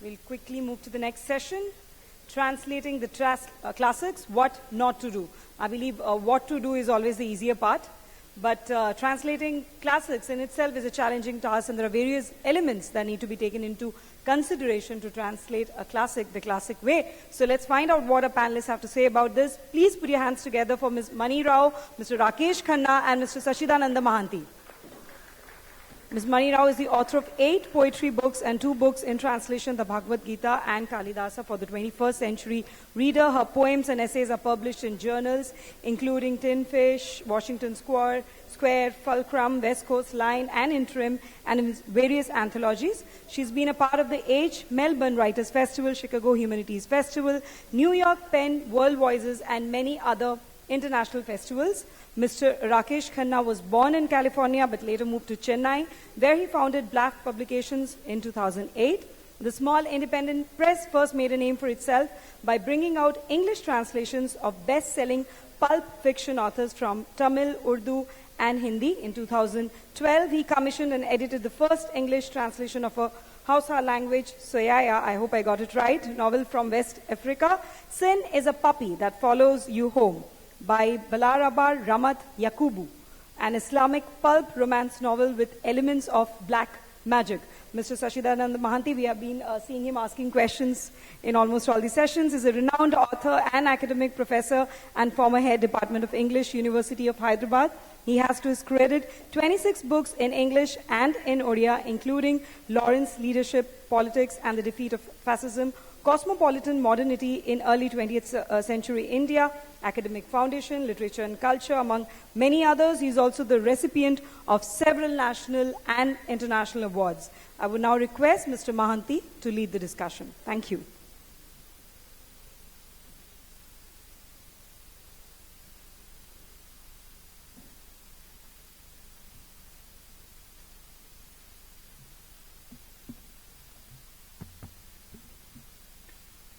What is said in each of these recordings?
We'll quickly move to the next session. Translating the classics, what not to do. I believe what to do is always the easier part. But translating classics in itself is a challenging task, and there are various elements that need to be taken into consideration to translate a classic the classic way. So let's find out what our panelists have to say about this. Please put your hands together for Ms. Mani Rao, Mr. Rakesh Khanna, and Mr. Sachidananda Mahanti. Ms. Mani Rao is the author of 8 poetry books and 2 books in translation, the Bhagavad Gita and Kalidasa for the 21st century reader. Her poems and essays are published in journals including Tin Fish, Washington Square, Fulcrum, West Coast Line, and Interim, and in various anthologies. She's been a part of the Age, Melbourne Writers Festival, Chicago Humanities Festival, New York Pen, World Voices, and many other international festivals. Mr. Rakesh Khanna was born in California but later moved to Chennai, where he founded Black Publications in 2008. The small independent press first made a name for itself by bringing out English translations of best-selling pulp fiction authors from Tamil, Urdu, and Hindi. In 2012, he commissioned and edited the first English translation of a Hausa language, Soyaya, I hope I got it right, novel from West Africa. Sin is a Puppy That Follows You Home, by Balarabar Ramat Yakubu, an Islamic pulp romance novel with elements of black magic. Mr. Sachidananda Mahanti, we have been seeing him asking questions in almost all the sessions. He's a renowned author and academic professor and former head Department of English, University of Hyderabad. He has to his credit 26 books in English and in Odia, including Lawrence, Leadership, Politics, and the Defeat of Fascism, Cosmopolitan Modernity in Early 20th Century India, Academic Foundation, Literature and Culture, among many others. He is also the recipient of several national and international awards. I would now request Mr. Mahanti to lead the discussion. Thank you.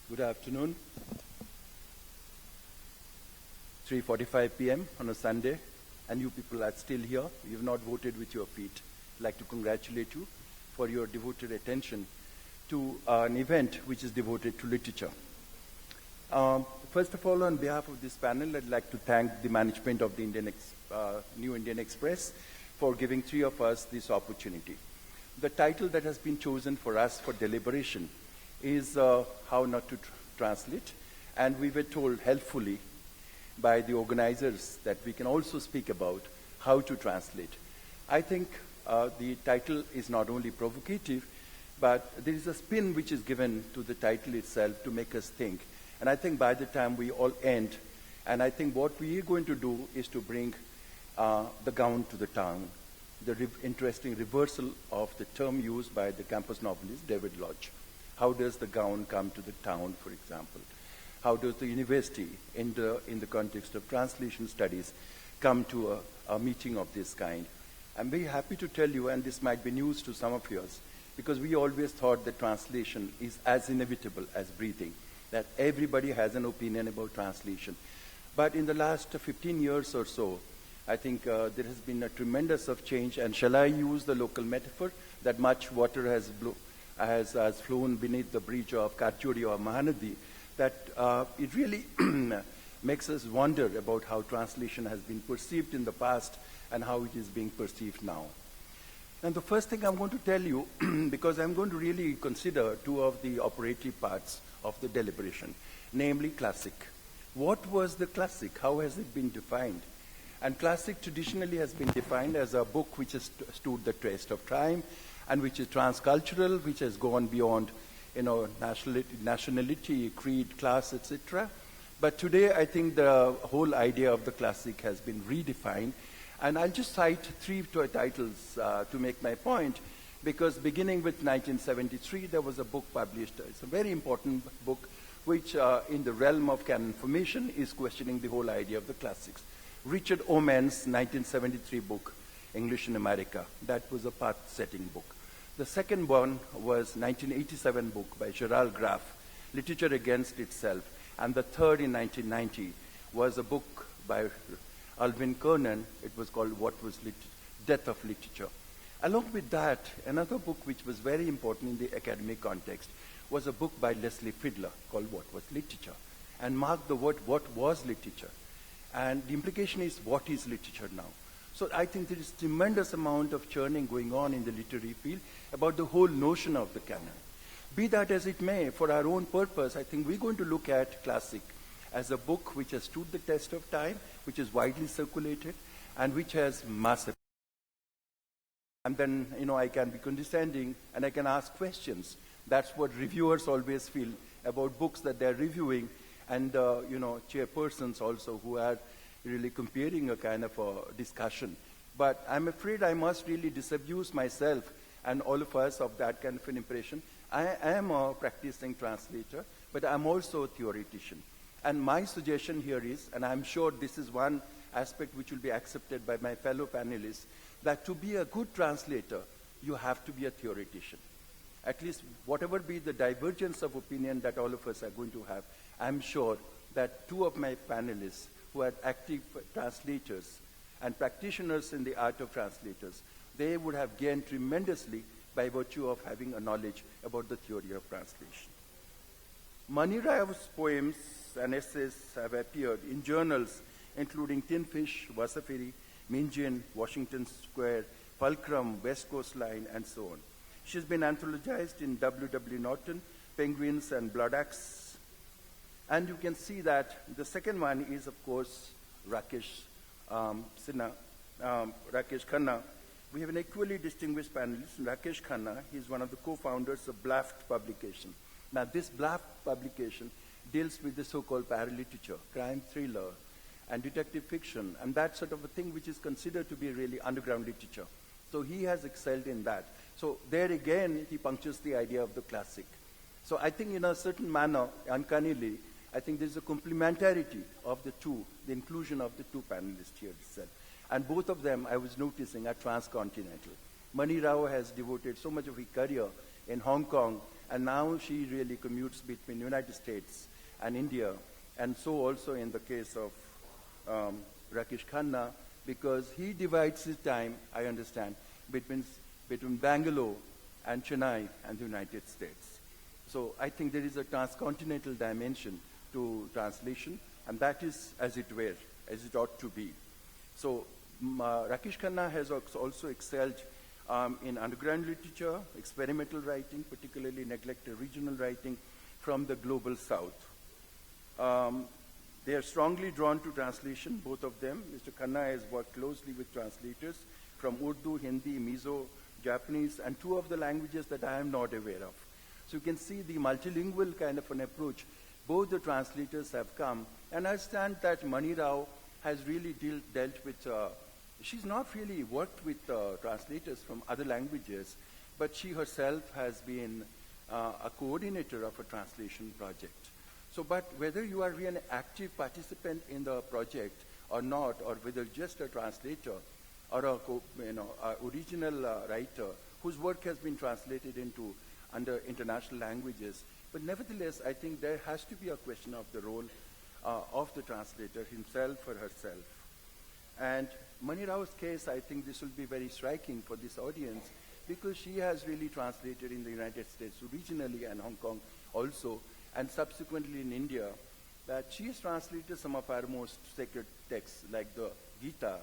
Good afternoon. 3:45 p.m. on a Sunday, and you people are still here. You have not voted with your feet. I'd like to congratulate you for your devoted attention to an event which is devoted to literature. First of all, on behalf of this panel, I'd like to thank the management of the New Indian Express for giving 3 of us this opportunity. The title that has been chosen for us for deliberation is How Not to Translate, and we were told helpfully by the organizers that we can also speak about how to translate. I think the title is not only provocative, but there is a spin which is given to the title itself to make us think. And I think by the time we all end, and I think what we are going to do is to bring the gown to the town, the interesting reversal of the term used by the campus novelist David Lodge. How does the gown come to the town, for example? How does the university, in the context of translation studies, come to a meeting of this kind? I'm very happy to tell you, and this might be news to some of yours, because we always thought that translation is as inevitable as breathing, that everybody has an opinion about translation. But in the last 15 years or so, I think there has been a tremendous of change, and shall I use the local metaphor that much water has flown beneath the bridge of Karchuri or Mahanadi, that it really makes us wonder about how translation has been perceived in the past and how it is being perceived now. And the first thing I'm going to tell you, because I'm going to really consider 2 of the operative parts of the deliberation, namely classic. What was the classic? How has it been defined? And classic traditionally has been defined as a book which has stood the test of time, and which is transcultural, which has gone beyond, nationality, creed, class, etc. But today, I think the whole idea of the classic has been redefined. And I'll just cite 3 titles to make my point, because beginning with 1973, there was a book published. It's a very important book, which in the realm of canon formation is questioning the whole idea of the classics. Richard Oman's 1973 book, English in America. That was a path-setting book. The second one was 1987 book by Gerald Graff, Literature Against Itself. And the third in 1990 was a book by Alvin Kernan. It was called What Was Death of Literature. Along with that, another book which was very important in the academic context was a book by Leslie Fiedler called What Was Literature? And marked the word, what was literature? And the implication is, what is literature now? So I think there is tremendous amount of churning going on in the literary field about the whole notion of the canon. Be that as it may, for our own purpose, I think we're going to look at classic as a book which has stood the test of time, which is widely circulated, and which has mass appeal. And then, I can be condescending and I can ask questions. That's what reviewers always feel about books that they're reviewing, and, chairpersons also who are really comparing a kind of a discussion. But I'm afraid I must really disabuse myself and all of us of that kind of an impression. I am a practicing translator, but I'm also a theoretician. And my suggestion here is, and I'm sure this is one aspect which will be accepted by my fellow panelists, that to be a good translator, you have to be a theoretician. At least whatever be the divergence of opinion that all of us are going to have, I'm sure that two of my panelists who are active translators and practitioners in the art of translators, they would have gained tremendously by virtue of having a knowledge about the theory of translation. Mani Rao's poems and essays have appeared in journals including Tin Fish, Wasafiri, Minjin, Washington Square, Fulcrum, West Coast Line, and so on. She's been anthologized in W.W. Norton, Penguins, and Blood Axe. And you can see that the second one is, of course, Rakesh Khanna. We have an equally distinguished panelist, Rakesh Khanna. He's one of the co-founders of BLAFT publication. Now, this BLAFT publication deals with the so-called paraliterature, crime thriller, and detective fiction, and that sort of a thing which is considered to be really underground literature. So he has excelled in that. So there again, he punctures the idea of the classic. So I think in a certain manner, uncannily, I think there's a complementarity of the two, the inclusion of the two panelists here itself. And both of them, I was noticing, are transcontinental. Mani Rao has devoted so much of her career in Hong Kong, and now she really commutes between the United States and India, and so also in the case of Rakesh Khanna, because he divides his time, I understand, between Bangalore and Chennai and the United States. So I think there is a transcontinental dimension to translation, and that is as it were, as it ought to be. So Rakesh Khanna has also excelled in underground literature, experimental writing, particularly neglected regional writing from the global south. They are strongly drawn to translation, both of them. Mr. Khanna has worked closely with translators from Urdu, Hindi, Mizo, Japanese, and two of the languages that I am not aware of. So you can see the multilingual kind of an approach. Both the translators have come, and I understand that Mani Rao has really dealt with, she's not really worked with translators from other languages, but she herself has been a coordinator of a translation project. So, but whether you are really an active participant in the project or not, or whether just a translator or a original writer whose work has been translated into under international languages, but nevertheless, I think there has to be a question of the role of the translator himself or herself. And Mani Rao's case, I think this will be very striking for this audience, because she has really translated in the United States originally and Hong Kong also, and subsequently in India, that she has translated some of our most sacred texts like the Gita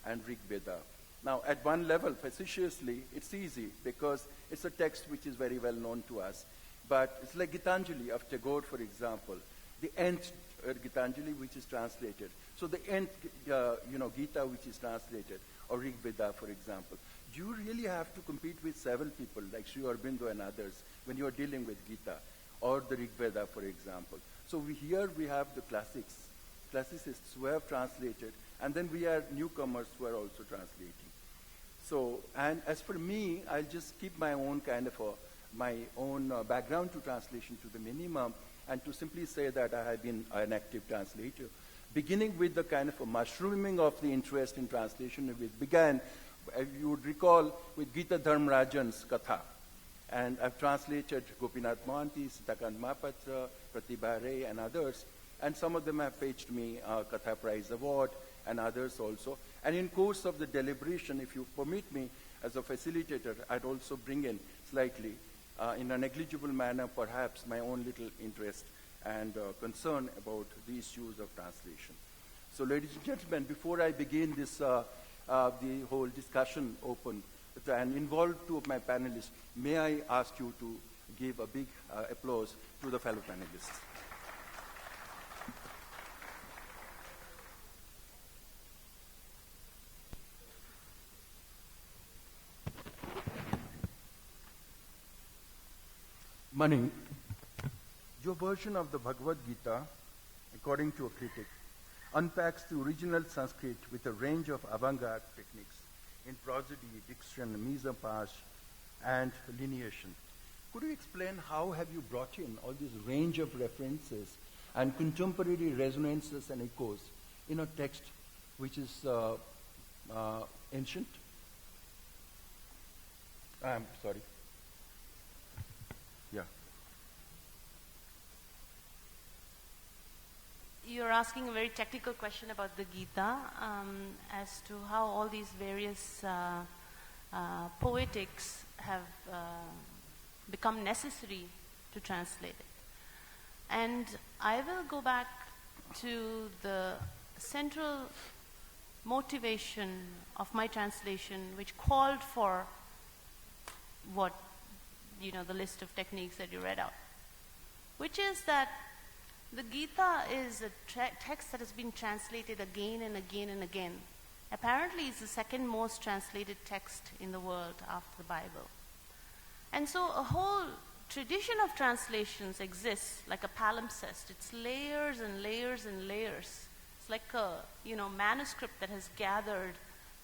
and Rig Veda. Now, at one level, facetiously, it's easy because it's a text which is very well known to us. But it's like Gitanjali of Tagore, for example, the nth Gitanjali which is translated. So the nth, Gita which is translated, or Rig Veda, for example. Do you really have to compete with several people like Sri Aurobindo and others when you are dealing with Gita? Or the Rig Veda, for example. So here we have the classicists who have translated, and then we are newcomers who are also translating. So, and as for me, I'll just keep my own kind of my own background to translation to the minimum, and to simply say that I have been an active translator, beginning with the kind of a mushrooming of the interest in translation. It began, you would recall, with Gita Dharmarajan's Katha. And I've translated Gopinath Mohanty, Sitakant Mahapatra, Pratibha Ray, and others. And some of them have fetched me a Katha Prize Award, and others also. And in course of the deliberation, if you permit me, as a facilitator, I'd also bring in slightly, in a negligible manner, perhaps my own little interest and concern about the issues of translation. So, ladies and gentlemen, before I begin this, the whole discussion open and involve two of my panelists, may I ask you to give a big applause to the fellow panelists. Mani, your version of the Bhagavad Gita, according to a critic, unpacks the original Sanskrit with a range of avant-garde techniques in prosody, diction, mise-en-page, and lineation. Could you explain how have you brought in all this range of references and contemporary resonances and echoes in a text which is ancient? I'm sorry. Yeah. You're asking a very technical question about the Gita as to how all these various poetics have become necessary to translate it. And I will go back to the central motivation of my translation, which called for what, the list of techniques that you read out, which is that the Gita is a text that has been translated again and again and again. Apparently, it's the second most translated text in the world after the Bible. And so a whole tradition of translations exists like a palimpsest. It's layers and layers and layers. It's like a, manuscript that has gathered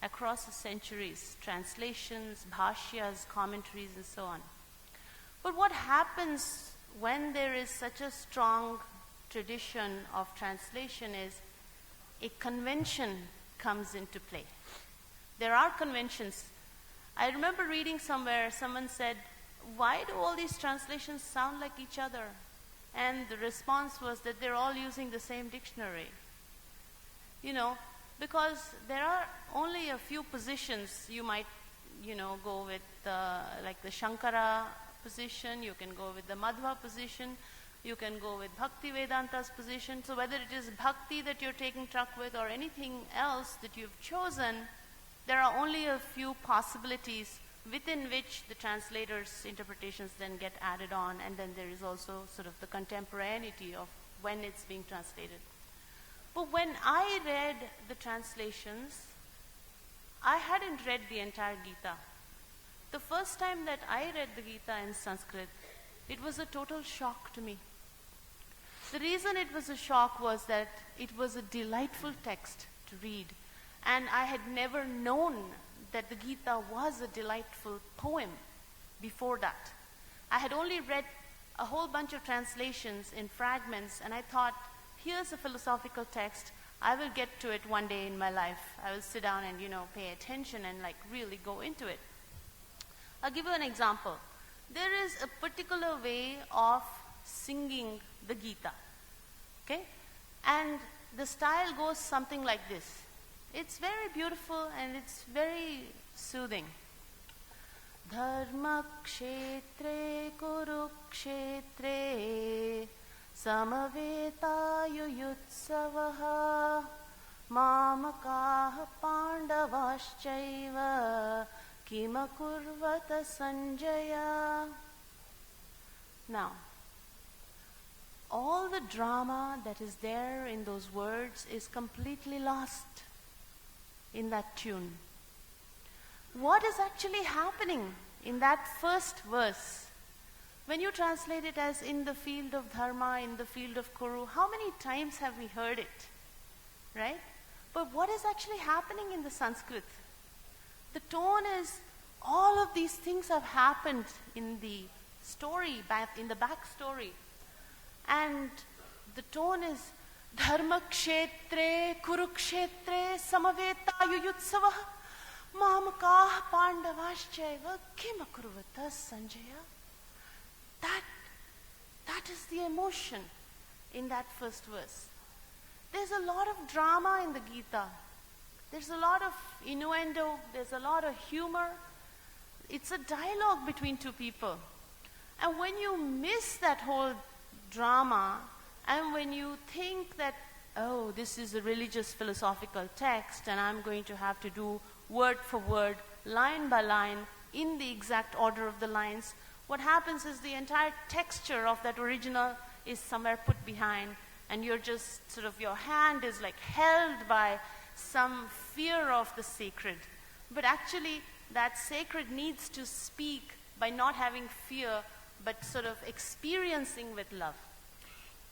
across the centuries, translations, bhashyas, commentaries, and so on. But what happens when there is such a strong tradition of translation is a convention comes into play. There are conventions. I remember reading somewhere, someone said, why do all these translations sound like each other? And the response was that they're all using the same dictionary. Because there are only a few positions you might, go with, like the Shankara position, you can go with the Madhva position, you can go with Bhakti Vedanta's position. So whether it is Bhakti that you're taking truck with or anything else that you've chosen, there are only a few possibilities within which the translator's interpretations then get added on, and then there is also sort of the contemporaneity of when it's being translated. But when I read the translations, I hadn't read the entire Gita. The first time that I read the Gita in Sanskrit, it was a total shock to me. The reason it was a shock was that it was a delightful text to read, and I had never known that the Gita was a delightful poem before that. I had only read a whole bunch of translations in fragments, and I thought, here's a philosophical text. I will get to it one day in my life. I will sit down and, pay attention and really go into it. I'll give you an example. There is a particular way of singing the Gita, okay? And the style goes something like this. It's very beautiful and it's very soothing. Dharma kshetre kurukshetre samaveta mamakaha pandavaschaiva kimakurvata sanjaya. Now, all the drama that is there in those words is completely lost in that tune. What is actually happening in that first verse? When you translate it as in the field of dharma, in the field of kuru, how many times have we heard it? Right? But what is actually happening in the Sanskrit? The tone is, all of these things have happened in the story, in the backstory. And the tone is, dharma kshetre kurukshetre samaveta yuyutsava mamakaah pandavaschaiva kimakurvata sanjaya. That is the emotion in that first verse. There's a lot of drama in the Gita. There's a lot of innuendo. There's a lot of humor. it's a dialogue between two people. And when you miss that whole drama, and when you think that, oh, this is a religious philosophical text, and I'm going to have to do word for word, line by line, in the exact order of the lines, what happens is the entire texture of that original is somewhere put behind, and you're just sort of, your hand is like held by some fear of the sacred. But actually, that sacred needs to speak by not having fear, but sort of experiencing with love.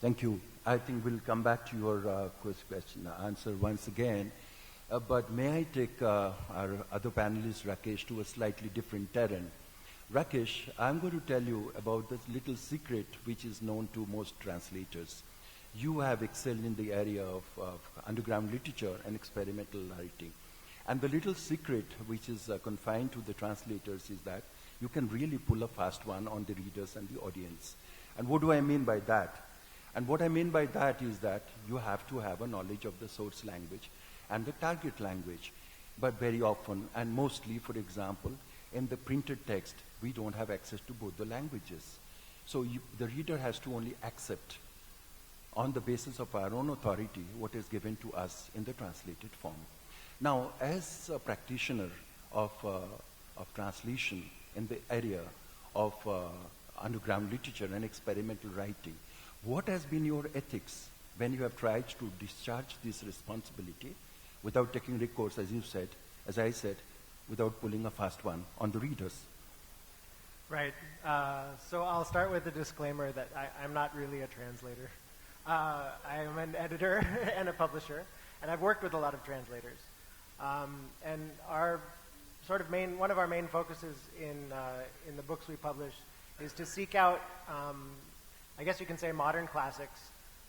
Thank you. I think we'll come back to your question, answer once again. But may I take our other panelist, Rakesh, to a slightly different terrain. Rakesh, I'm going to tell you about the little secret which is known to most translators. You have excelled in the area of underground literature and experimental writing. And the little secret which is confined to the translators is that you can really pull a fast one on the readers and the audience. And what do I mean by that? And what I mean by that is that you have to have a knowledge of the source language and the target language. But very often, and mostly, for example, in the printed text, we don't have access to both the languages. So the reader has to only accept, on the basis of our own authority, what is given to us in the translated form. Now, as a practitioner of translation in the area of underground literature and experimental writing, what has been your ethics when you have tried to discharge this responsibility without taking recourse, as you said, as I said, without pulling a fast one on the readers? Right. So I'll start with the disclaimer that I'm not really a translator. I am an editor and a publisher, and I've worked with a lot of translators. And our sort of one of our main focuses in the books we publish is to seek out, I guess you can say, modern classics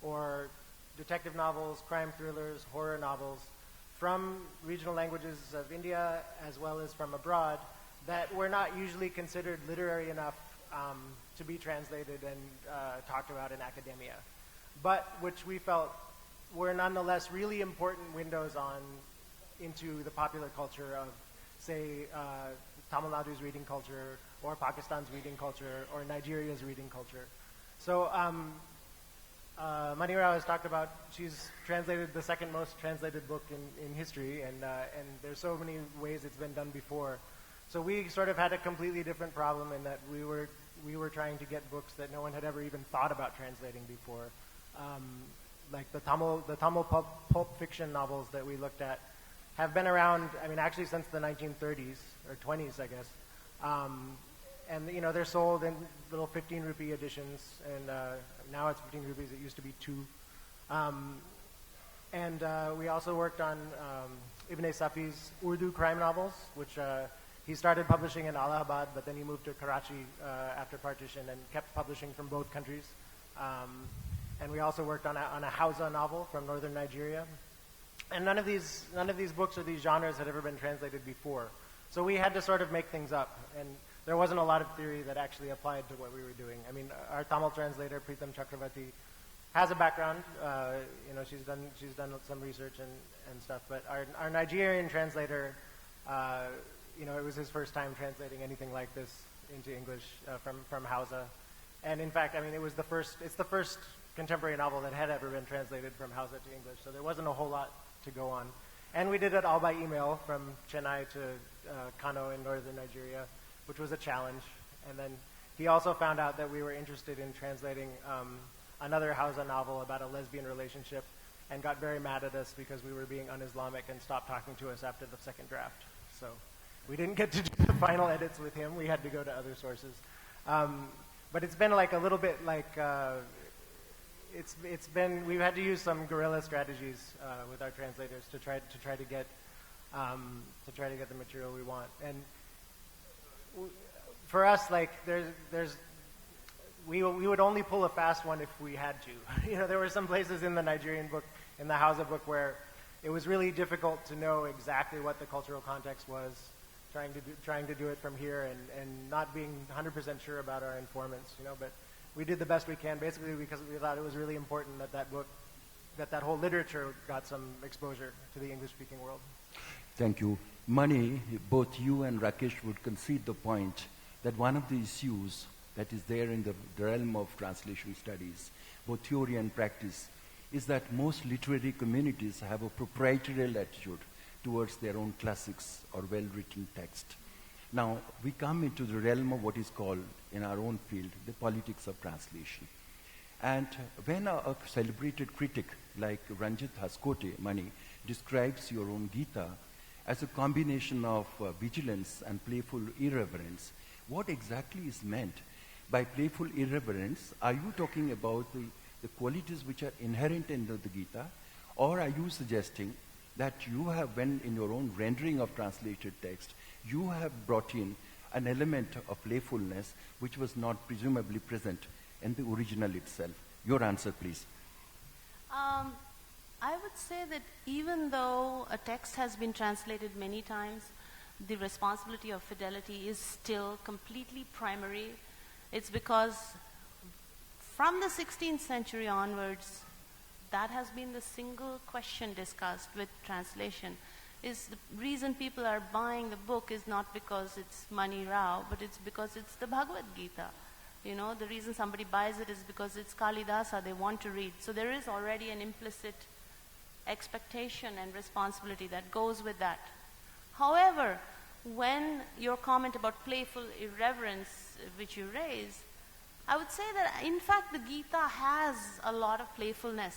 or detective novels, crime thrillers, horror novels from regional languages of India as well as from abroad that were not usually considered literary enough to be translated and talked about in academia, but which we felt were nonetheless really important windows into the popular culture of, say, Tamil Nadu's reading culture, or Pakistan's reading culture, or Nigeria's reading culture. So Mani Rao has talked about, she's translated the second most translated book in history, and there's so many ways it's been done before. So we sort of had a completely different problem in that we were trying to get books that no one had ever even thought about translating before. Like the Tamil pulp fiction novels that we looked at have been around, I mean, actually since the 1930s, or 20s, I guess. And, you know, they're sold in little 15 rupee editions, and now it's 15 rupees, it used to be 2. And we also worked on Ibn Safi's Urdu crime novels, which he started publishing in Allahabad, but then he moved to Karachi after partition and kept publishing from both countries. And we also worked on a Hausa novel from northern Nigeria. And none of these books or these genres had ever been translated before. So we had to sort of make things up, and there wasn't a lot of theory that actually applied to what we were doing. I mean, our Tamil translator, Preetham Chakravarti, has a background. You know, she's done some research and stuff. But our Nigerian translator, you know, it was his first time translating anything like this into English from Hausa. And in fact, I mean, it's the first contemporary novel that had ever been translated from Hausa to English. So there wasn't a whole lot to go on. And we did it all by email from Chennai to Kano in northern Nigeria, which was a challenge. And then he also found out that we were interested in translating another Hausa novel about a lesbian relationship and got very mad at us because we were being un-Islamic and stopped talking to us after the second draft. So we didn't get to do the final edits with him. We had to go to other sources. But it's been like a little bit like, we've had to use some guerrilla strategies with our translators to try to get the material we want. And for us, like we would only pull a fast one if we had to. You know, there were some places in the Nigerian book, in the Hausa book, where it was really difficult to know exactly what the cultural context was, trying to do it from here and not being 100% sure about our informants, you know, but we did the best we can, basically because we thought it was really important that that book, that whole literature got some exposure to the English-speaking world. Thank you. Mani, both you and Rakesh would concede the point that one of the issues that is there in the realm of translation studies, both theory and practice, is that most literary communities have a proprietary attitude towards their own classics or well-written text. Now, we come into the realm of what is called, in our own field, the politics of translation. And when a celebrated critic like Ranjit Haskote, Mani, describes your own Gita as a combination of vigilance and playful irreverence, what exactly is meant by playful irreverence? Are you talking about the qualities which are inherent in the Gita, or are you suggesting that you have, when in your own rendering of translated text, you have brought in an element of playfulness which was not presumably present in the original itself? Your answer, please. I would say that even though a text has been translated many times, the responsibility of fidelity is still completely primary. It's because from the 16th century onwards, that has been the single question discussed with translation. Is the reason people are buying the book is not because it's Mani Rao, but it's because it's the Bhagavad Gita. You know, the reason somebody buys it is because it's Kalidasa they want to read. So there is already an implicit expectation and responsibility that goes with that. However, when your comment about playful irreverence, which you raise, I would say that in fact the Gita has a lot of playfulness.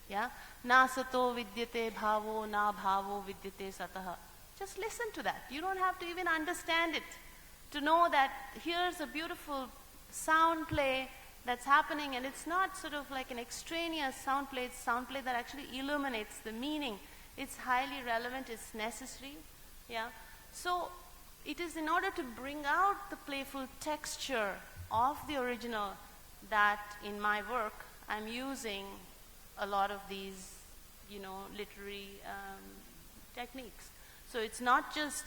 Yeah? Na sato vidyate bhavo, na bhavo vidyate sataha. Just listen to that. You don't have to even understand it to know that here's a beautiful sound play that's happening, and it's not sort of like an extraneous sound play. It's sound play that actually illuminates the meaning. It's highly relevant, it's necessary. Yeah? So it is in order to bring out the playful texture of the original that in my work I'm using a lot of these, literary techniques. So it's not just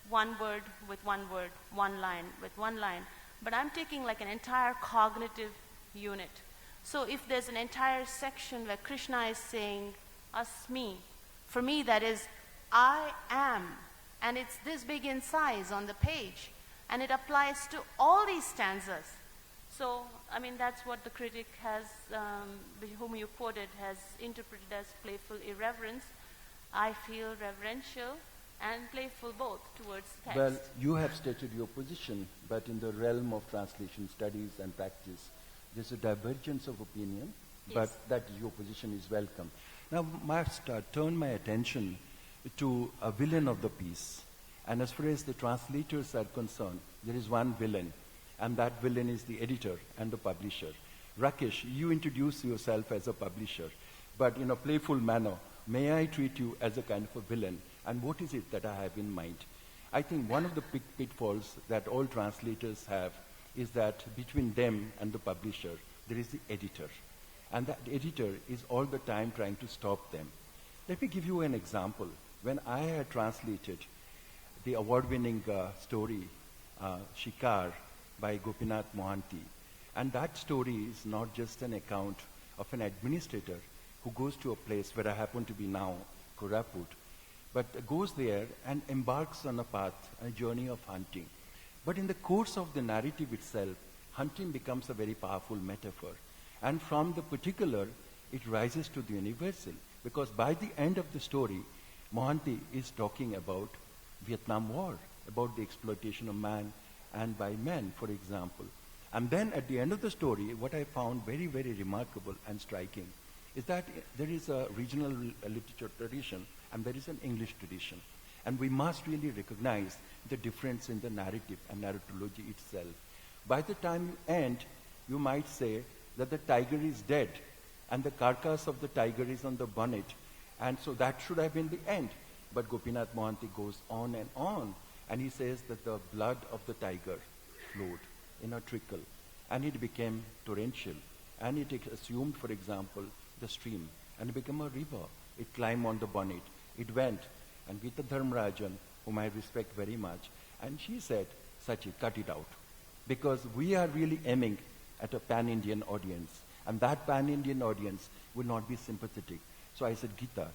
one word, one line with one line, but I'm taking like an entire cognitive unit. So if there's an entire section where Krishna is saying, Asmi, for me that is, I am, and it's this big in size on the page, and it applies to all these stanzas. So, that's what the critic has, whom you quoted, has interpreted as playful irreverence. I feel reverential and playful both towards text. Well, you have stated your position, but in the realm of translation studies and practice, there's a divergence of opinion, but that your position is welcome. Now, must turn my attention to a villain of the piece. And as far as the translators are concerned, there is one villain, and that villain is the editor and the publisher. Rakesh, you introduce yourself as a publisher, but in a playful manner, may I treat you as a kind of a villain? And what is it that I have in mind? I think one of the big pitfalls that all translators have is that between them and the publisher, there is the editor. And that editor is all the time trying to stop them. Let me give you an example. When I had translated the award-winning story, Shikar, by Gopinath Mohanty, and that story is not just an account of an administrator who goes to a place where I happen to be now, Koraput, but goes there and embarks on a path, a journey of hunting. But in the course of the narrative itself, hunting becomes a very powerful metaphor. And from the particular, it rises to the universal. Because by the end of the story, Mohanty is talking about Vietnam War, about the exploitation of man and by men, for example. And then at the end of the story, what I found very, very remarkable and striking is that there is a regional literature tradition and there is an English tradition. And we must really recognize the difference in the narrative and narratology itself. By the time you end, you might say that the tiger is dead and the carcass of the tiger is on the bonnet. And so that should have been the end. But Gopinath Mohanty goes on, and he says that the blood of the tiger flowed in a trickle, and it became torrential. And it assumed, for example, the stream, and it became a river. It climbed on the bonnet. It went, and Gita Dharmarajan, whom I respect very much, and she said, Sachi, cut it out. Because we are really aiming at a pan-Indian audience, and that pan-Indian audience will not be sympathetic. So I said, Gita,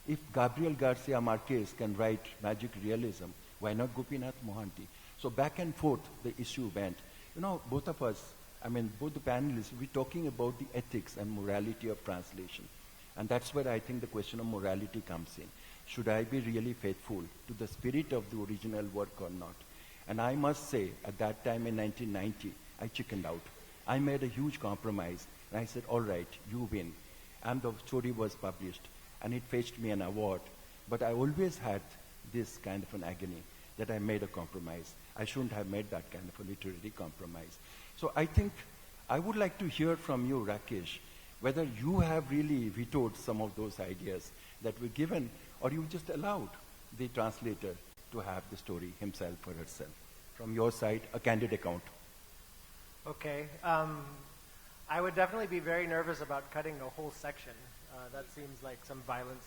If Gabriel Garcia Marquez can write magic realism, why not Gopinath Mohanty? So back and forth, the issue went. You know, both of us, I mean, both the panelists, we're talking about the ethics and morality of translation. And that's where I think the question of morality comes in. Should I be really faithful to the spirit of the original work or not? And I must say, at that time in 1990, I chickened out. I made a huge compromise, and I said, all right, you win. And the story was published, and it fetched me an award. But I always had this kind of an agony that I made a compromise. I shouldn't have made that kind of a literary compromise. So I think I would like to hear from you, Rakesh, whether you have really vetoed some of those ideas that were given, or you just allowed the translator to have the story himself or herself. From your side, a candid account. Okay. I would definitely be very nervous about cutting a whole section. That seems like some violence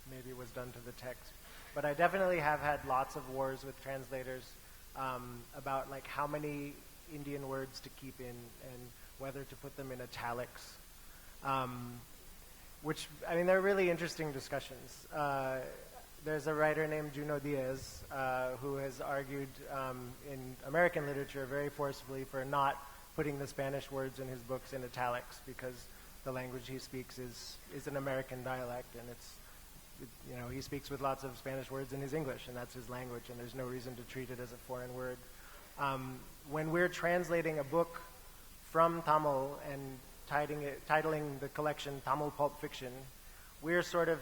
maybe was done to the text. But I definitely have had lots of wars with translators about like how many Indian words to keep in and whether to put them in italics. Which, I mean, they're really interesting discussions. There's a writer named Junot Diaz who has argued in American literature very forcefully for not putting the Spanish words in his books in italics because the language he speaks is an American dialect, and you know, he speaks with lots of Spanish words in his English, and that's his language, and there's no reason to treat it as a foreign word. When we're translating a book from Tamil and titling the collection Tamil Pulp Fiction, we're sort of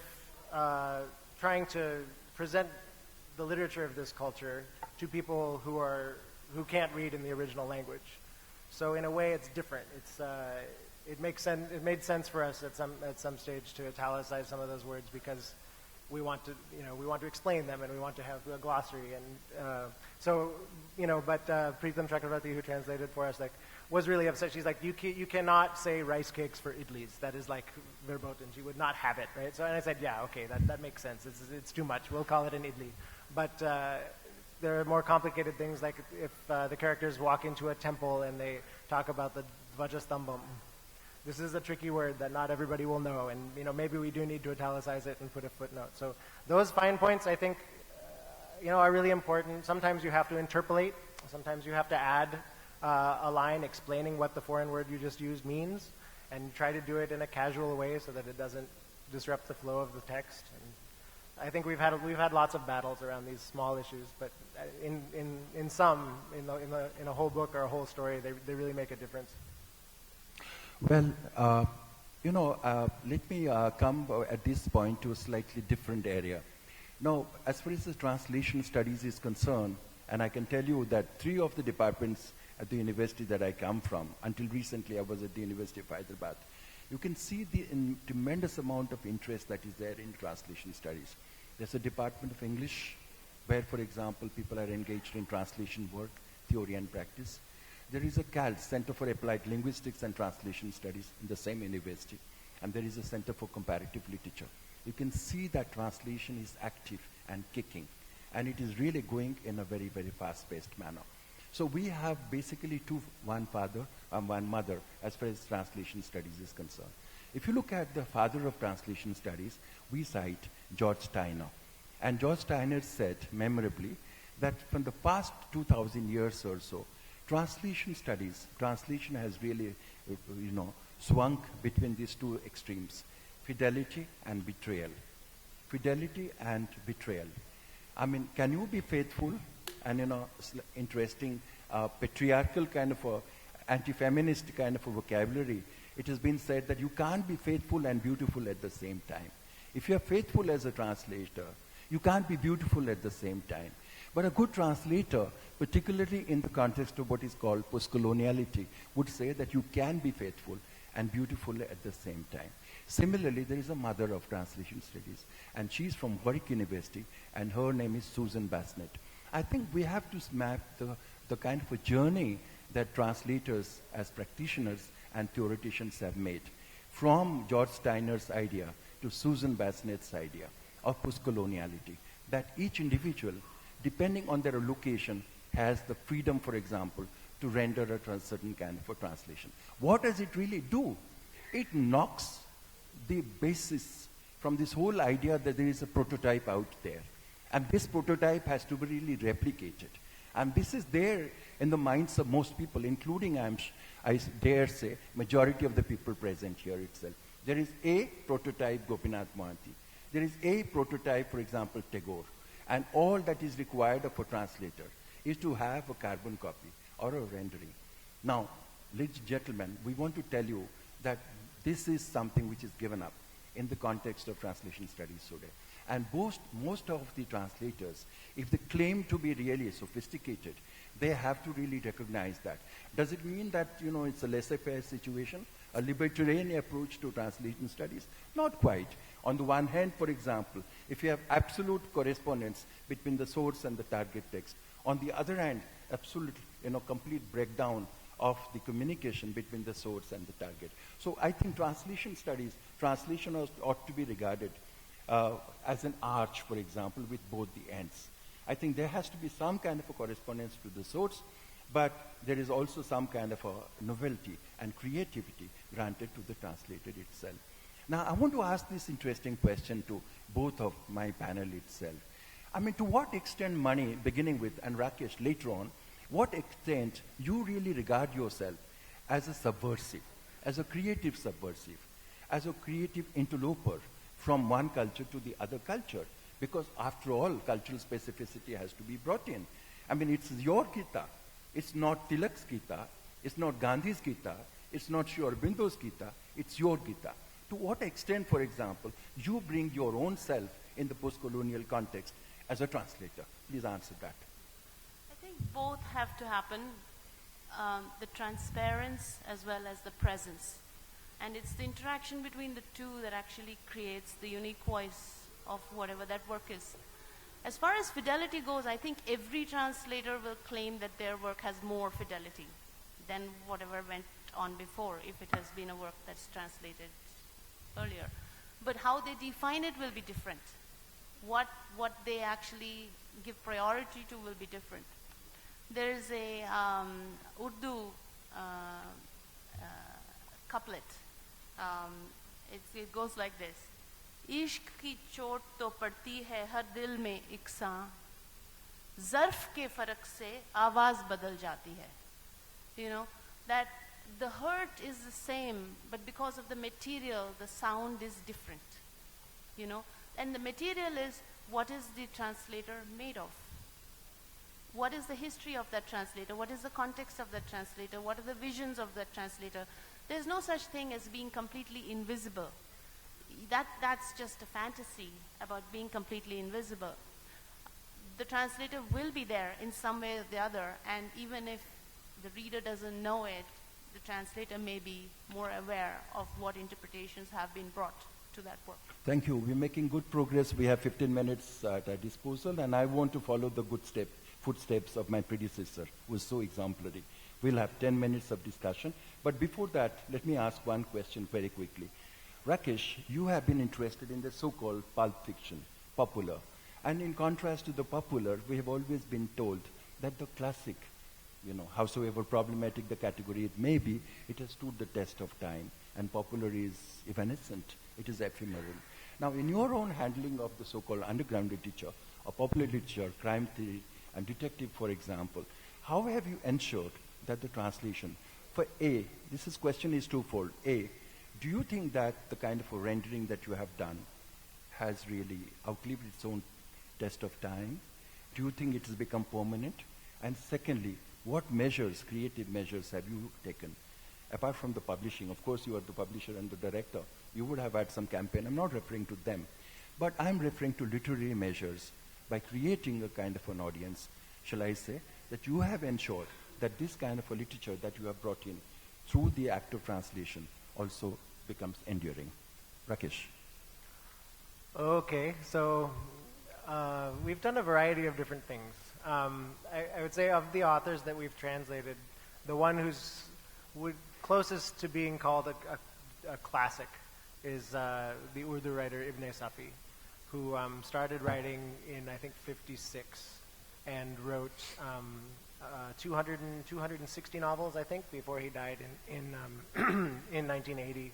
trying to present the literature of this culture to people who can't read in the original language. So in a way, it's different. It makes sense. It made sense for us at some stage to italicize some of those words because we want to explain them and we want to have a glossary. And but Preetham Chakravarti, who translated for us, was really upset. She's like, you cannot say rice cakes for idlis. That is like verboten. She would not have it, right? So, and I said, yeah, okay, that makes sense. It's too much. We'll call it an idli. But there are more complicated things, like if the characters walk into a temple and they talk about the Dvajastambam. This is a tricky word that not everybody will know, and maybe we do need to italicize it and put a footnote. So those fine points, I think, are really important. Sometimes you have to interpolate. Sometimes you have to add a line explaining what the foreign word you just used means, and try to do it in a casual way so that it doesn't disrupt the flow of the text. And I think we've had lots of battles around these small issues, but in a whole book or a whole story, they really make a difference. Well, let me come at this point to a slightly different area. Now, as far as the translation studies is concerned, and I can tell you that 3 of the departments at the university that I come from, until recently I was at the University of Hyderabad, you can see the tremendous amount of interest that is there in translation studies. There's a department of English where, for example, people are engaged in translation work, theory and practice. There is a CALS, Center for Applied Linguistics and Translation Studies, in the same university. And there is a Center for Comparative Literature. You can see that translation is active and kicking. And it is really going in a very, very fast-paced manner. So we have basically one father and one mother as far as translation studies is concerned. If you look at the father of translation studies, we cite George Steiner. And George Steiner said, memorably, that from the past 2,000 years or so, translation has really, swung between these 2 extremes, fidelity and betrayal. Fidelity and betrayal. I mean, can you be faithful and, interesting, patriarchal kind of a, anti-feminist kind of a vocabulary? It has been said that you can't be faithful and beautiful at the same time. If you're faithful as a translator, you can't be beautiful at the same time. But a good translator, particularly in the context of what is called postcoloniality, would say that you can be faithful and beautiful at the same time. Similarly, there is a mother of translation studies, and she's from Warwick University, and her name is Susan Bassnett. I think we have to map the kind of a journey that translators as practitioners and theoreticians have made, from George Steiner's idea to Susan Bassnett's idea of postcoloniality, that each individual, depending on their location, has the freedom, for example, to render a certain kind of a translation. What does it really do? It knocks the basis from this whole idea that there is a prototype out there. And this prototype has to be really replicated. And this is there in the minds of most people, including, I dare say, majority of the people present here itself. There is a prototype Gopinath Mohanty. There is a prototype, for example, Tagore. And all that is required of a translator is to have a carbon copy or a rendering. Now, ladies and gentlemen, we want to tell you that this is something which is given up in the context of translation studies today. And most of the translators, if they claim to be really sophisticated, they have to really recognize that. Does it mean that, it's a laissez-faire situation, a libertarian approach to translation studies? Not quite. On the one hand, for example, if you have absolute correspondence between the source and the target text, on the other hand, absolute, complete breakdown of the communication between the source and the target. So I think translation studies, translation ought to be regarded as an arch, for example, with both the ends. I think there has to be some kind of a correspondence to the source, but there is also some kind of a novelty and creativity granted to the translator itself. Now, I want to ask this interesting question to both of my panel itself. I mean, to what extent Mani, beginning with, and Rakesh later on, what extent you really regard yourself as a subversive, as a creative subversive, as a creative interloper from one culture to the other culture? Because after all, cultural specificity has to be brought in. I mean, it's your Gita. It's not Tilak's Gita. It's not Gandhi's Gita. It's not Sri Aurobindo's Gita. It's your Gita. To what extent, for example, you bring your own self in the post-colonial context as a translator? Please answer that. I think both have to happen, the transparency as well as the presence. And it's the interaction between the two that actually creates the unique voice of whatever that work is. As far as fidelity goes, I think every translator will claim that their work has more fidelity than whatever went on before, if it has been a work that's translated earlier. But how they define it will be different. What they actually give priority to will be different. There is a Urdu couplet. It goes like this. इश्क की चोट तो पड़ती है हर दिल में इकसां, ज़र्फ के फ़र्क से आवाज़ बदल जाती है. You know, that the hurt is the same, but because of the material, the sound is different. You know, and the material is what is the translator made of? What is the history of that translator? What is the context of that translator? What are the visions of that translator? There's no such thing as being completely invisible. That's just a fantasy about being completely invisible. The translator will be there in some way or the other, and even if the reader doesn't know it, the translator may be more aware of what interpretations have been brought to that work. Thank you. We're making good progress. We have 15 minutes at our disposal, and I want to follow the footsteps of my predecessor, who was so exemplary. We'll have 10 minutes of discussion. But before that, let me ask one question very quickly. Rakesh, you have been interested in the so-called pulp fiction, popular. And in contrast to the popular, we have always been told that the classic, howsoever problematic the category it may be, it has stood the test of time, and popular is evanescent, it is ephemeral. Now, in your own handling of the so-called underground literature, or popular literature, crime theory, and detective, for example, how have you ensured that the translation, for A, question is twofold. A, do you think that the kind of a rendering that you have done has really outlived its own test of time? Do you think it has become permanent? And secondly, what measures, creative measures, have you taken? Apart from the publishing, of course you are the publisher and the director, you would have had some campaign. I'm not referring to them, but I'm referring to literary measures by creating a kind of an audience, shall I say, that you have ensured that this kind of a literature that you have brought in through the act of translation also becomes enduring. Rakesh. Okay, so we've done a variety of different things. I would say of the authors that we've translated, the one who's closest to being called a classic is the Urdu writer Ibn Safi, who started writing in, I think, 56 and wrote 260 novels, I think, before he died in 1980.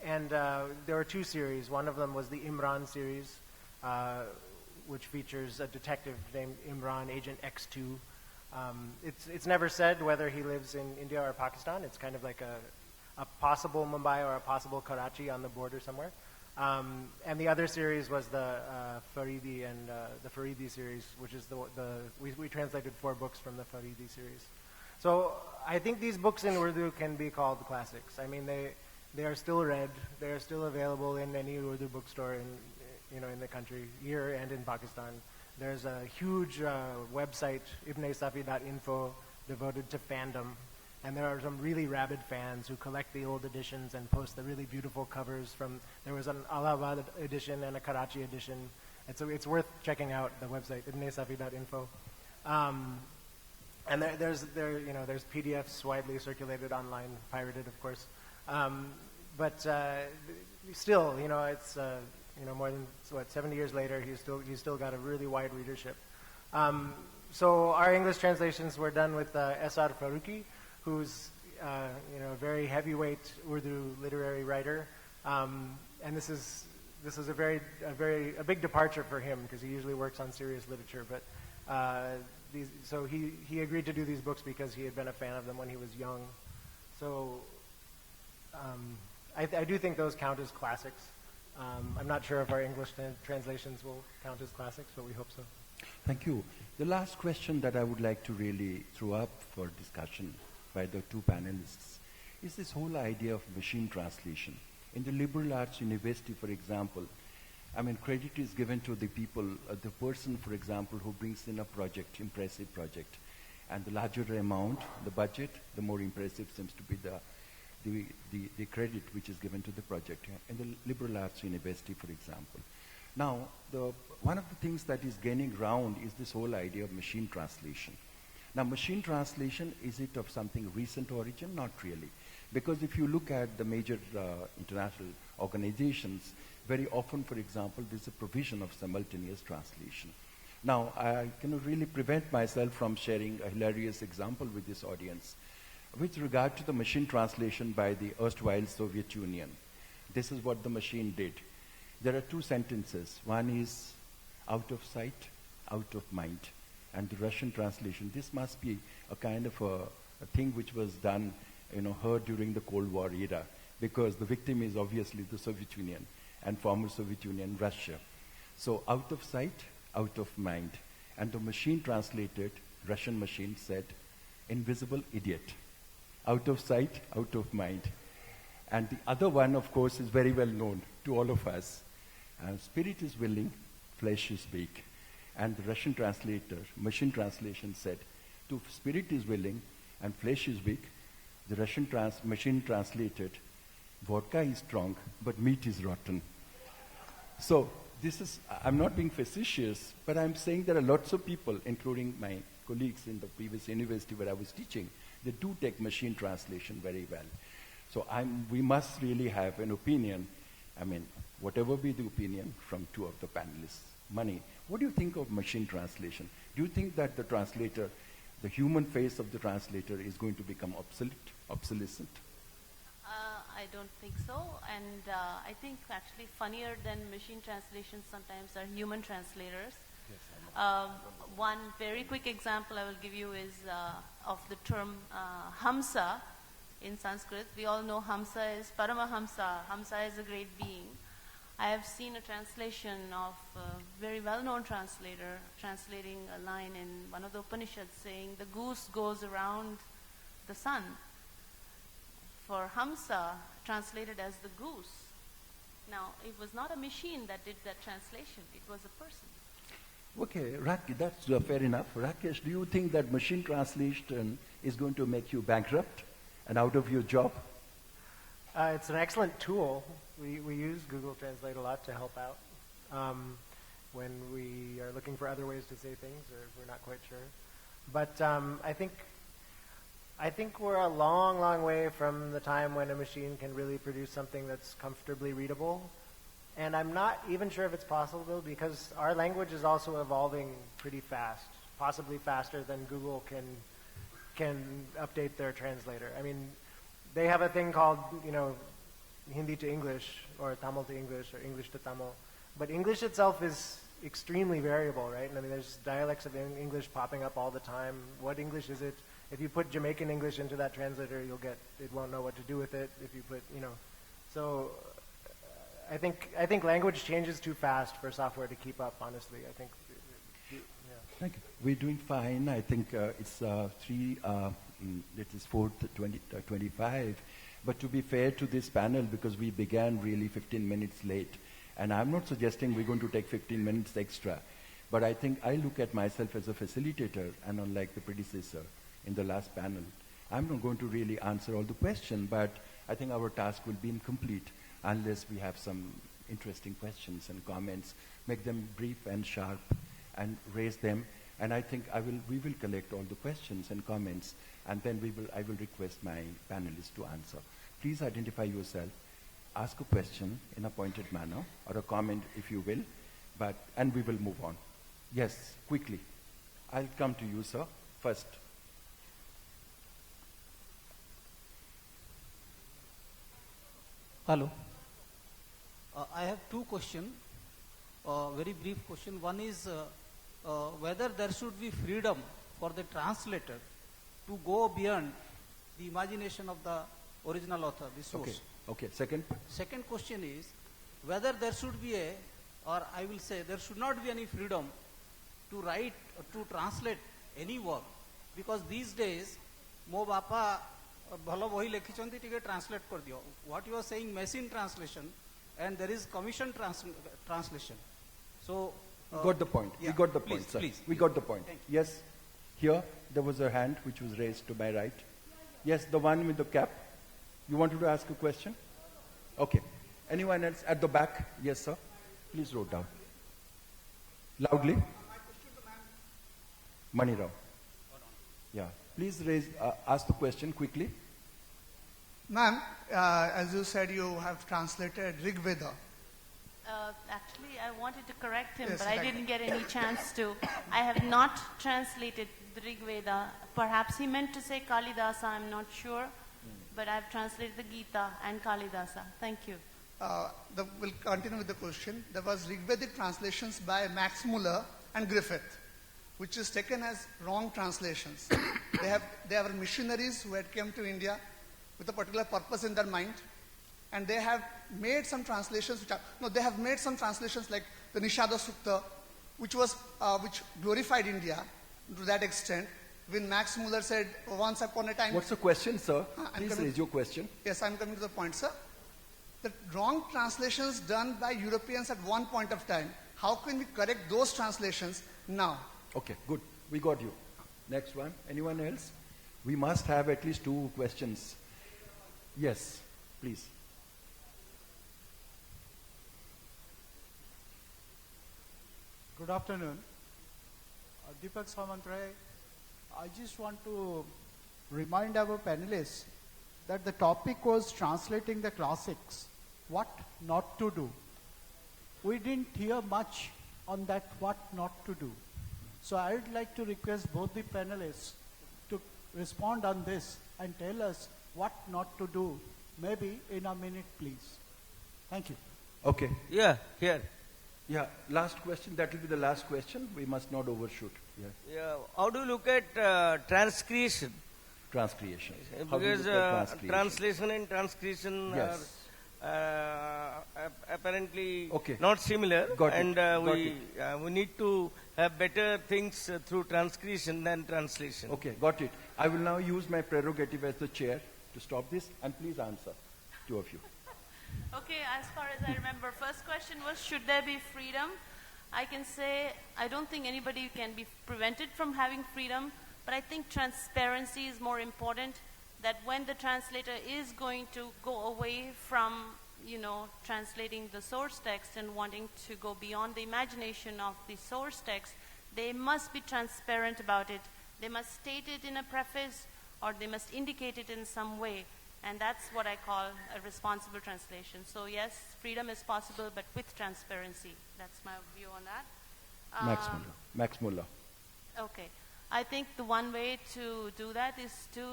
and there were 2 series. One of them was the Imran series, which features a detective named Imran, Agent X2. It's never said whether he lives in India or Pakistan. It's kind of like a possible Mumbai or a possible Karachi on the border somewhere. And the other series was the Faridi and the Faridi series, which is we translated 4 books from the Faridi series. So I think these books in Urdu can be called classics. I mean, they are still read. They are still available in any Urdu bookstore in the country, here and in Pakistan. There's a huge website, ibnesafi.info, devoted to fandom. And there are some really rabid fans who collect the old editions and post the really beautiful covers there was an Allahabad edition and a Karachi edition. And so it's worth checking out the website, ibnesafi.info. And there's PDFs widely circulated online, pirated, of course. But still, it's more than 70 years later, he's still got a really wide readership. So our English translations were done with S.R. Faruqi, who's a very heavyweight Urdu literary writer, and this is a big departure for him because he usually works on serious literature. But so he agreed to do these books because he had been a fan of them when he was young. So I do think those count as classics. I'm not sure if our English translations will count as classics, but we hope so. Thank you. The last question that I would like to really throw up for discussion by the 2 panelists is this whole idea of machine translation. In the liberal arts university, for example, I mean, credit is given to the people, the person, for example, who brings in a project, impressive project. And the larger the amount, the budget, the more impressive seems to be the credit which is given to the project. In the liberal arts university, for example. Now, one of the things that is gaining ground is this whole idea of machine translation. Now, machine translation, is it of something recent origin? Not really. Because if you look at the major international organizations, very often, for example, there's a provision of simultaneous translation. Now, I cannot really prevent myself from sharing a hilarious example with this audience. With regard to the machine translation by the erstwhile Soviet Union, this is what the machine did. There are 2 sentences. One is out of sight, out of mind. And the Russian translation, this must be a kind of a thing which was done, heard during the Cold War era, because the victim is obviously the Soviet Union and former Soviet Union, Russia. So out of sight, out of mind. And the machine translated, Russian machine said, invisible idiot. Out of sight, out of mind. And the other one, of course, is very well known to all of us. Spirit is willing, flesh is weak. And the Russian translator, machine translation said, to spirit is willing and flesh is weak. The Russian machine translated, vodka is strong, but meat is rotten. So I'm not being facetious, but I'm saying there are lots of people, including my colleagues in the previous university where I was teaching, they do take machine translation very well. So we must really have an opinion, whatever be the opinion from 2 of the panelists. Mani, what do you think of machine translation? Do you think that the translator, the human face of the translator is going to become obsolescent? I don't think so. And I think actually funnier than machine translations sometimes are human translators. Yes, one very quick example I will give you is of the term Hamsa in Sanskrit. We all know Hamsa is Paramahamsa. Hamsa is a great being. I have seen a translation of a very well-known translator translating a line in one of the Upanishads saying, the goose goes around the sun. For Hamsa, translated as the goose. Now, it was not a machine that did that translation. It was a person. Okay, that's fair enough. Rakesh, do you think that machine translation is going to make you bankrupt and out of your job? It's an excellent tool. We use Google Translate a lot to help out when we are looking for other ways to say things or we're not quite sure. But I think we're a long, long way from the time when a machine can really produce something that's comfortably readable. And I'm not even sure if it's possible because our language is also evolving pretty fast, possibly faster than Google can update their translator. I mean, they have a thing called, Hindi to English, or Tamil to English, or English to Tamil. But English itself is extremely variable, right? I mean, there's dialects of English popping up all the time. What English is it? If you put Jamaican English into that translator, it won't know what to do with it. If you put, so I think language changes too fast for software to keep up. Honestly, I think. Yeah. Thank you. We're doing fine. I think it's it is 4:25. But to be fair to this panel, because we began really 15 minutes late, and I'm not suggesting we're going to take 15 minutes extra, but I think I look at myself as a facilitator, and unlike the predecessor in the last panel, I'm not going to really answer all the questions, but I think our task will be incomplete unless we have some interesting questions and comments, make them brief and sharp, and raise them. And I think we will collect all the questions and comments, and then I will request my panelists to answer. Please identify yourself, ask a question in a pointed manner, or a comment if you will, and we will move on. Yes, quickly. I'll come to you, sir, first. Hello. I have two questions, very brief question. One is whether there should be freedom for the translator to go beyond the imagination of the original author, the source. Okay. Second? Second question is whether there should be I will say there should not be any freedom to write, to translate any work, because these days, mo bapa bhalo bohi lekhichonti tige translate kar diyo. What you are saying, machine translation, and there is commission translation. So got the point. Yeah, we got the point, sir. Please. We got the point. Yes. Here, there was a hand which was raised to my right. Yes, the one with the cap. You wanted to ask a question? Okay. Anyone else at the back? Yes, sir. Please wrote down. Loudly. Mani Rao. Yeah. Please ask the question quickly. Ma'am, as you said, you have translated Rig Veda. Actually, I wanted to correct him, Yes, but I didn't get any chance to. I have not translated the Rig Veda. Perhaps he meant to say Kalidasa, I'm not sure. But I've translated the Gita and Kalidasa. Thank you. We'll continue with the question. There was Rigvedic translations by Max Muller and Griffith, which is taken as wrong translations. They are missionaries who had come to India with a particular purpose in their mind, and they have made some translations they have made some translations like the Nishada Sukta, which glorified India to that extent. When Max Muller said, once upon a time... What's the question, sir? Please raise your question. Yes, I'm coming to the point, sir. The wrong translations done by Europeans at one point of time, how can we correct those translations now? Okay, good. We got you. Next one. Anyone else? We must have at least 2 questions. Yes, please. Good afternoon. Deepak Samantray. I just want to remind our panelists that the topic was translating the classics, what not to do. We didn't hear much on that, what not to do. So I would like to request both the panelists to respond on this and tell us what not to do, maybe in a minute, please. Thank you. Okay. Yeah, here. Yeah, last question. That will be the last question. We must not overshoot. Yeah. How do you look at transcreation? Transcreation. Because translation and transcretion are apparently not similar. We need to have better things through transcretion than translation. Okay, got it. I will now use my prerogative as the chair to stop this, and please answer, 2 of you. Okay, as far as I remember, first question was, should there be freedom? I can say, I don't think anybody can be prevented from having freedom, but I think transparency is more important, that when the translator is going to go away from, translating the source text and wanting to go beyond the imagination of the source text, they must be transparent about it. They must state it in a preface, or they must indicate it in some way. And that's what I call a responsible translation. So yes, freedom is possible, but with transparency. That's my view on that. Max Muller. Okay. I think the one way to do that is to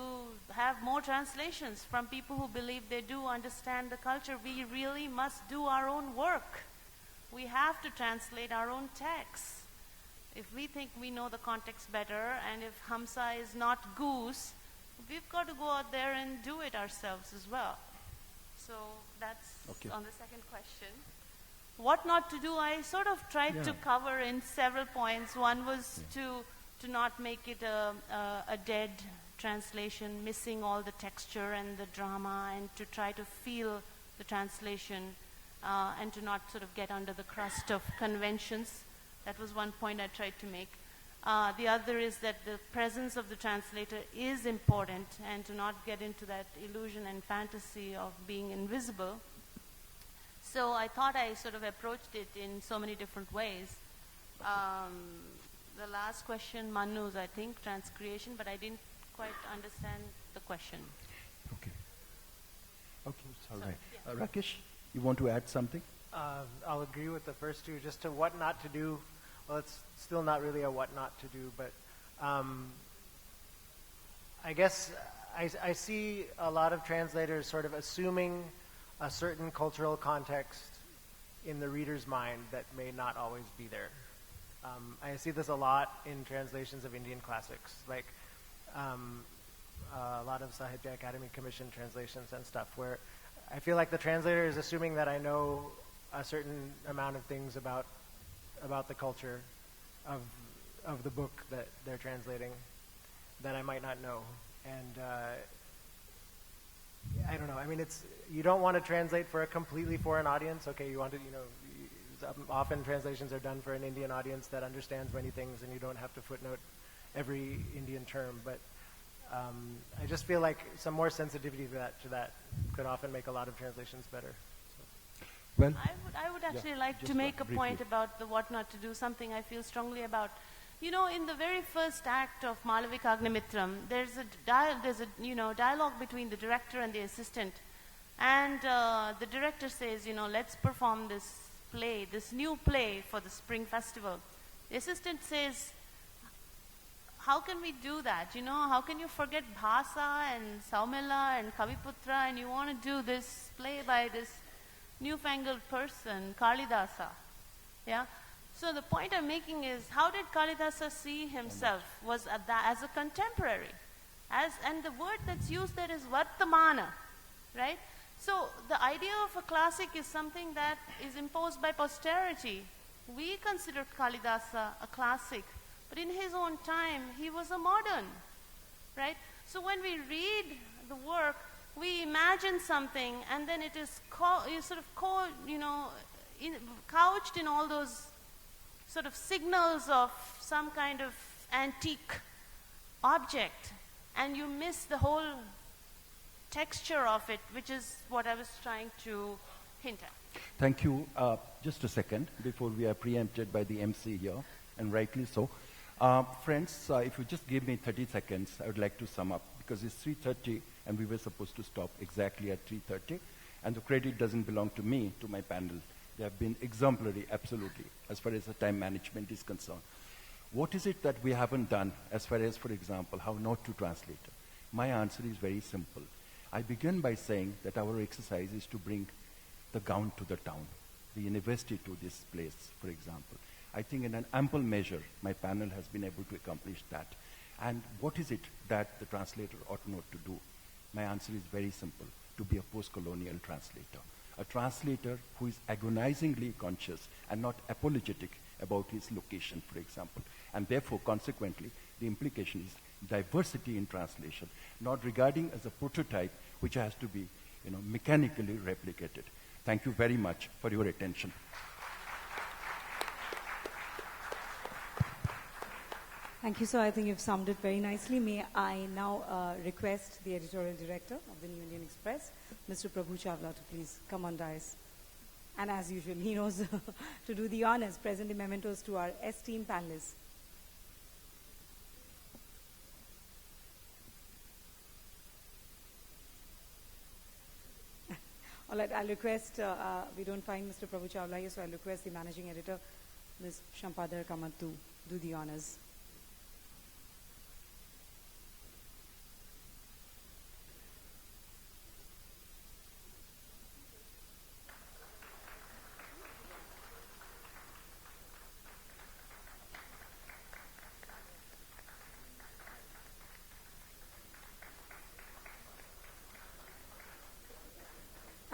have more translations from people who believe they do understand the culture. We really must do our own work. We have to translate our own texts. If we think we know the context better, and if Hamsa is not goose, we've got to go out there and do it ourselves as well. So that's on the second question. What not to do, I sort of tried to cover in several points. One was to not make it a dead translation, missing all the texture and the drama, and to try to feel the translation and to not sort of get under the crust of conventions. That was one point I tried to make. The other is that the presence of the translator is important, and to not get into that illusion and fantasy of being invisible. So I thought I sort of approached it in so many different ways. The last question, Manu's, I think, transcreation, but I didn't quite understand the question. Okay. Okay, it's all right. Rakesh, you want to add something? I'll agree with the first two. Just to what not to do, well, it's still not really a what not to do, but I guess I see a lot of translators sort of assuming a certain cultural context in the reader's mind that may not always be there. I see this a lot in translations of Indian classics, like a lot of Sahitya Academy Commission translations and stuff, where I feel like the translator is assuming that I know a certain amount of things about the culture of the book that they're translating that I might not know. And I don't know. I mean, you don't want to translate for a completely foreign audience. Okay, you want to, often translations are done for an Indian audience that understands many things, and you don't have to footnote every Indian term. But I just feel like some more sensitivity to that could often make a lot of translations better. So. Well, I would actually like to make a point about the what not to do, something I feel strongly about. In the very first act of Malavika Agnimitram, there's a dialogue between the director and the assistant. And the director says, let's perform this play, this new play for the Spring Festival. The assistant says, how can we do that? How can you forget Bhasa and Saumila and Kaviputra, and you want to do this play by this newfangled person, Kalidasa? Yeah? So the point I'm making is, how did Kalidasa see himself? Was as a contemporary. And the word that's used there is Vartamana, right? So the idea of a classic is something that is imposed by posterity. We consider Kalidasa a classic, but in his own time, he was a modern, right? So when we read the work, we imagine something, and then it is couched in all those sort of signals of some kind of antique object, and you miss the whole texture of it, which is what I was trying to hint at. Thank you. Just a second before we are preempted by the MC here, and rightly so. Friends, if you just give me 30 seconds, I would like to sum up, because it's 3:30 and we were supposed to stop exactly at 3:30, and the credit doesn't belong to me, to my panel. They have been exemplary, absolutely, as far as the time management is concerned. What is it that we haven't done as far as, for example, how not to translate? My answer is very simple. I begin by saying that our exercise is to bring the gown to the town, the university to this place, for example. I think in an ample measure, my panel has been able to accomplish that. And what is it that the translator ought not to do? My answer is very simple, to be a post-colonial translator. A translator who is agonizingly conscious and not apologetic about his location, for example. And therefore, consequently, the implication is diversity in translation, not regarding as a prototype which has to be, mechanically replicated. Thank you very much for your attention. Thank you, sir. I think you've summed it very nicely. May I now request the editorial director of the New Indian Express, Mr. Prabhu Chawla, to please come on dais. And as usual, he knows to do the honors, present the mementos to our esteemed panelists. All right, I'll request, we don't find Mr. Prabhu Chawla here, so I'll request the managing editor, Ms. Shampadar Kamat, to do the honors.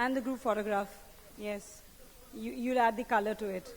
And the group photograph. Yes. You'll add the color to it.